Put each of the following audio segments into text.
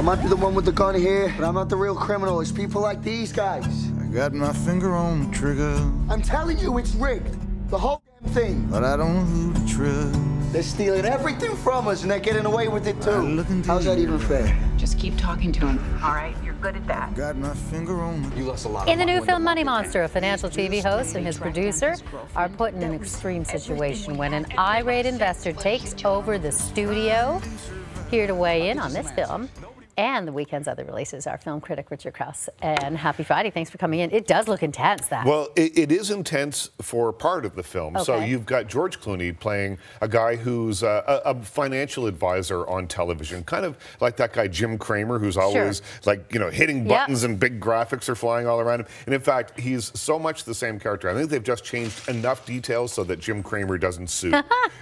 might be the one with the gun here, but I'm not the real criminal. It's people like these guys. I got my finger on the trigger. I'm telling you, it's rigged. The whole damn thing. But I don't know who to trust. They're stealing everything from us, and they're getting away with it, too. How's that even fair? Just keep talking to him, all right? You're good at that. Got my finger on the... You lost a lot In the new film Money Monster, a financial TV host and his producer are put in an extreme situation when an irate investor takes over the studio. Here to weigh in on this film and the weekend's other releases, our film critic Richard Crouse. And happy Friday. Thanks for coming in. It does look intense, that. Well, it is intense for part of the film. Okay. So you've got George Clooney playing a guy who's a financial advisor on television, kind of like that guy Jim Cramer, who's always like, you know, hitting buttons and big graphics are flying all around him. And in fact, he's so much the same character. I think they've just changed enough details so that Jim Cramer doesn't sue.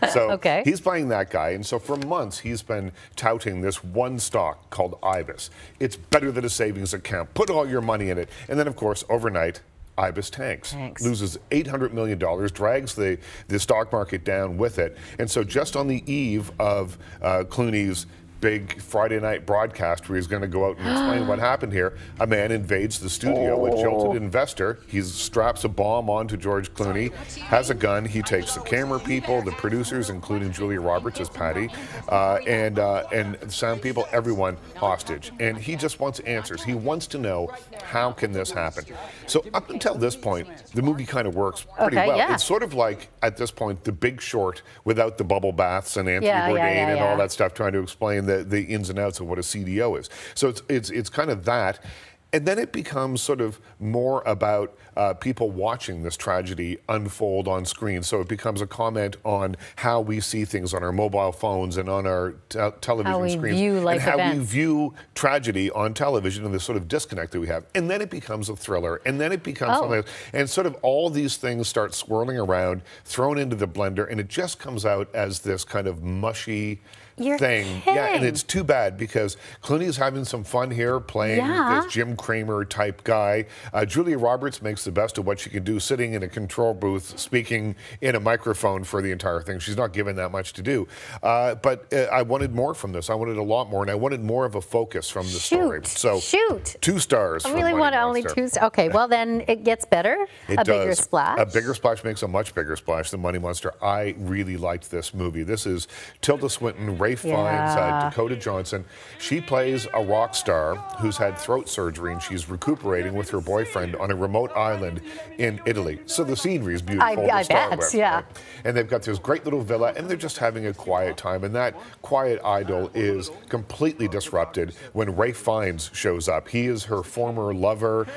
So he's playing that guy. And so for months, he's been touting this one stock called IBIS. It's better than a savings account. Put all your money in it. And then, of course, overnight, IBIS tanks. Loses $800 million, drags the stock market down with it. And so just on the eve of Clooney's big Friday night broadcast where he's going to go out and explain what happened here, a man invades the studio, a jilted investor. He straps a bomb onto George Clooney, has a gun. He takes the camera people, the producers, including Julia Roberts as Patty, and sound people, everyone hostage. And he just wants answers. He wants to know, how can this happen? So up until this point, the movie kind of works pretty well. It's sort of like, at this point, The Big Short without the bubble baths and Anthony Bourdain and all that stuff trying to explain the ins and outs of what a CDO is. So it's kind of that. And then it becomes sort of more about people watching this tragedy unfold on screen. So it becomes a comment on how we see things on our mobile phones and on our television screens. And how we view tragedy on television and the sort of disconnect that we have. And then it becomes a thriller. And then it becomes something else. And sort of all these things start swirling around, thrown into the blender, and it just comes out as this kind of mushy thing. Yeah, and it's too bad because Clooney's having some fun here playing this Jim Cramer type guy. Julia Roberts makes the best of what she can do, sitting in a control booth, speaking in a microphone for the entire thing. She's not given that much to do. But I wanted more from this. I wanted a lot more, and I wanted more of a focus from the story. So 2 stars. I really want only 2 stars. Okay, well then it gets better. A bigger splash. A bigger splash makes a much bigger splash than Money Monster. I really liked this movie. This is Tilda Swinton, Ray Fiennes, Dakota Johnson. She plays a rock star who's had throat surgery and she's recuperating with her boyfriend on a remote island in Italy. So the scenery is beautiful to start with. Right? And they've got this great little villa and they're just having a quiet time. And that quiet idyll is completely disrupted when Ray Fiennes shows up. He is her former lover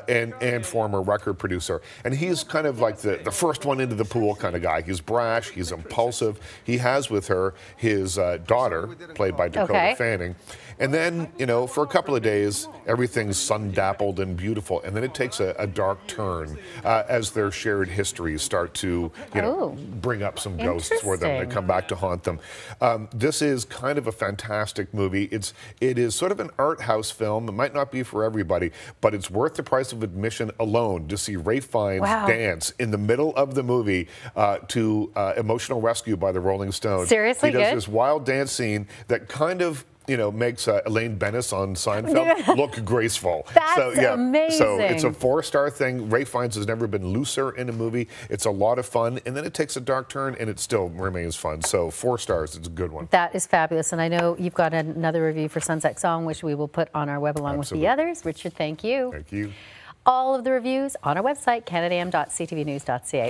and former record producer. And he's kind of like the first one into the pool kind of guy. He's brash, he's impulsive. He has with her his daughter, played by Dakota Fanning. And then, you know, for a couple of days, everything's sun-dappled and beautiful. And then it takes a dark turn as their shared histories start to, you know, bring up some ghosts for them that come back to haunt them. This is kind of a fantastic movie. It is sort of an art house film. It might not be for everybody, but it's worth the price of admission alone to see Ray Fiennes dance in the middle of the movie to Emotional Rescue by the Rolling Stones. Seriously, he does this wild dance scene that kind of, you know, makes Elaine Bennis on Seinfeld look graceful. That's amazing. So it's a 4-star thing. Ray Fiennes has never been looser in a movie. It's a lot of fun, and then it takes a dark turn, and it still remains fun. So 4 stars, it's a good one. That is fabulous, and I know you've got another review for Sunset Song, which we will put on our web along with the others. Richard, thank you. Thank you. All of the reviews on our website, canadam.ctvnews.ca.